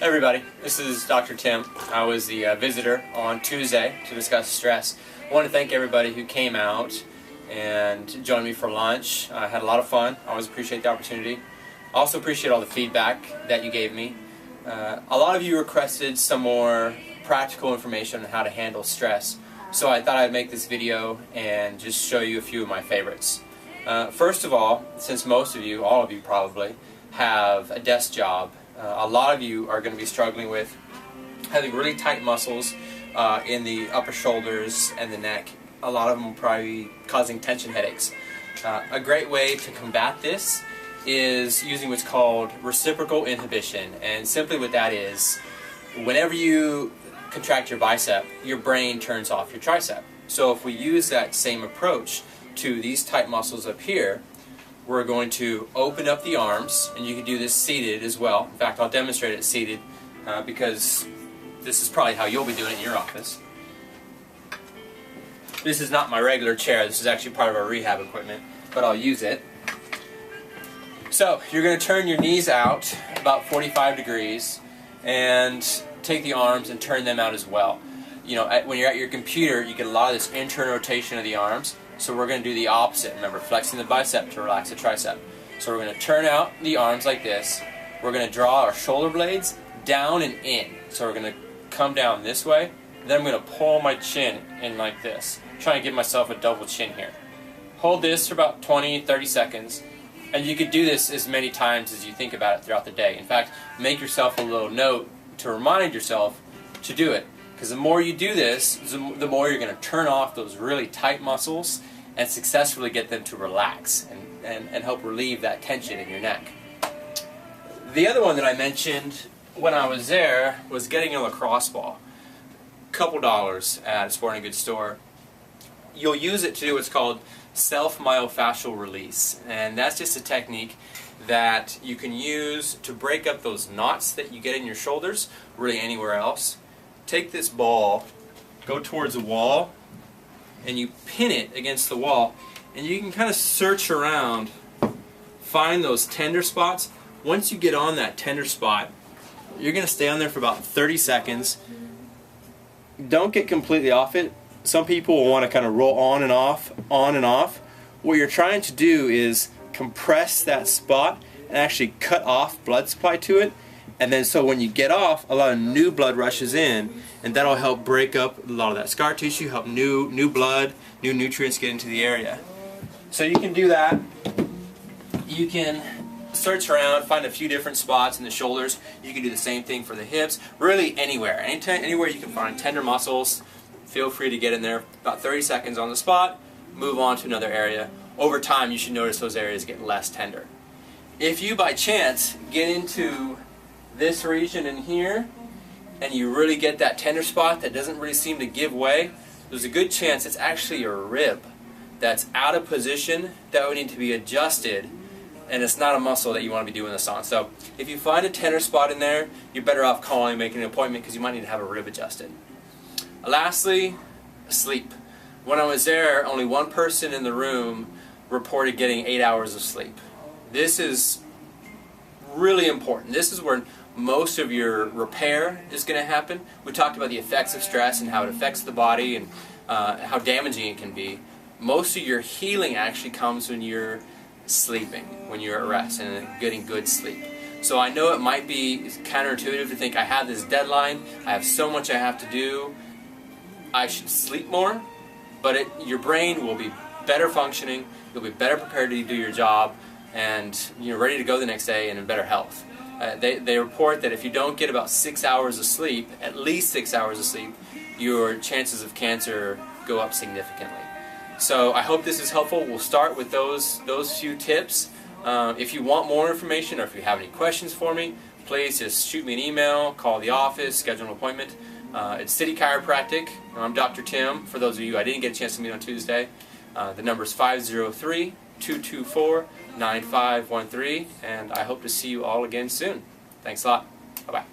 Everybody, this is Dr. Tim. I was the visitor on Tuesday to discuss stress. I want to thank everybody who came out and joined me for lunch. I had a lot of fun. I always appreciate the opportunity. I also appreciate all the feedback that you gave me. A lot of you requested some more practical information on how to handle stress, so I thought I'd make this video and just show you a few of my favorites. First of all, since most of you, all of you probably, have a desk job, a lot of you are going to be struggling with having really tight muscles in the upper shoulders and the neck. A lot of them will probably be causing tension headaches. A great way to combat this is using what's called reciprocal inhibition, and simply what that is, whenever you contract your bicep, your brain turns off your tricep. So if we use that same approach to these tight muscles up here, we're going to open up the arms, and you can do this seated as well. In fact, I'll demonstrate it seated because this is probably how you'll be doing it in your office. This is not my regular chair. This is actually part of our rehab equipment, but I'll use it. So you're going to turn your knees out about 45 degrees and take the arms and turn them out as well. You know, when you're at your computer, you get a lot of this internal rotation of the arms. So we're going to do the opposite. Remember, flexing the bicep to relax the tricep. So we're going to turn out the arms like this. We're going to draw our shoulder blades down and in. So we're going to come down this way. Then I'm going to pull my chin in like this. Trying to give myself a double chin here. Hold this for about 20-30 seconds. And you could do this as many times as you think about it throughout the day. In fact, make yourself a little note to remind yourself to do it. Because the more you do this, the more you're going to turn off those really tight muscles and successfully get them to relax and help relieve that tension in your neck. The other one that I mentioned when I was there was getting a lacrosse ball. Couple dollars at a sporting goods store. You'll use it to do what's called self-myofascial release, and that's just a technique that you can use to break up those knots that you get in your shoulders, really anywhere else. Take this ball, go towards the wall, and you pin it against the wall, and you can kind of search around, find those tender spots. Once you get on that tender spot, you're going to stay on there for about 30 seconds. Don't get completely off it. Some people will want to kind of roll on and off, on and off. What you're trying to do is compress that spot and actually cut off blood supply to it. And then so when you get off, a lot of new blood rushes in, and that'll help break up a lot of that scar tissue, help new blood, new nutrients get into the area. So you can do that. You can search around, find a few different spots in the shoulders. You can do the same thing for the hips. Really anywhere. Anywhere you can find tender muscles, feel free to get in there. About 30 seconds on the spot, move on to another area. Over time, you should notice those areas get less tender. If you by chance get into this region in here and you really get that tender spot that doesn't really seem to give way, there's a good chance it's actually a rib that's out of position that would need to be adjusted, and it's not a muscle that you want to be doing this on. So if you find a tender spot in there, you're better off calling and making an appointment because you might need to have a rib adjusted. Lastly, sleep. When I was there, only one person in the room reported getting 8 hours of sleep. This is really important. This is where most of your repair is going to happen. We talked about the effects of stress and how it affects the body and how damaging it can be. Most of your healing actually comes when you're sleeping, when you're at rest and getting good sleep. So I know it might be counterintuitive to think I have this deadline, I have so much I have to do, I should sleep more, but your brain will be better functioning, you'll be better prepared to do your job, and you're ready to go the next day and in better health. They report that if you don't get about 6 hours of sleep, at least 6 hours of sleep, your chances of cancer go up significantly. So I hope this is helpful. We'll start with those few tips. If you want more information or if you have any questions for me, please just shoot me an email, call the office, schedule an appointment. It's City Chiropractic. I'm Dr. Tim. For those of you I didn't get a chance to meet on Tuesday, the number is 503-224-9513, and I hope to see you all again soon. Thanks a lot. Bye-bye.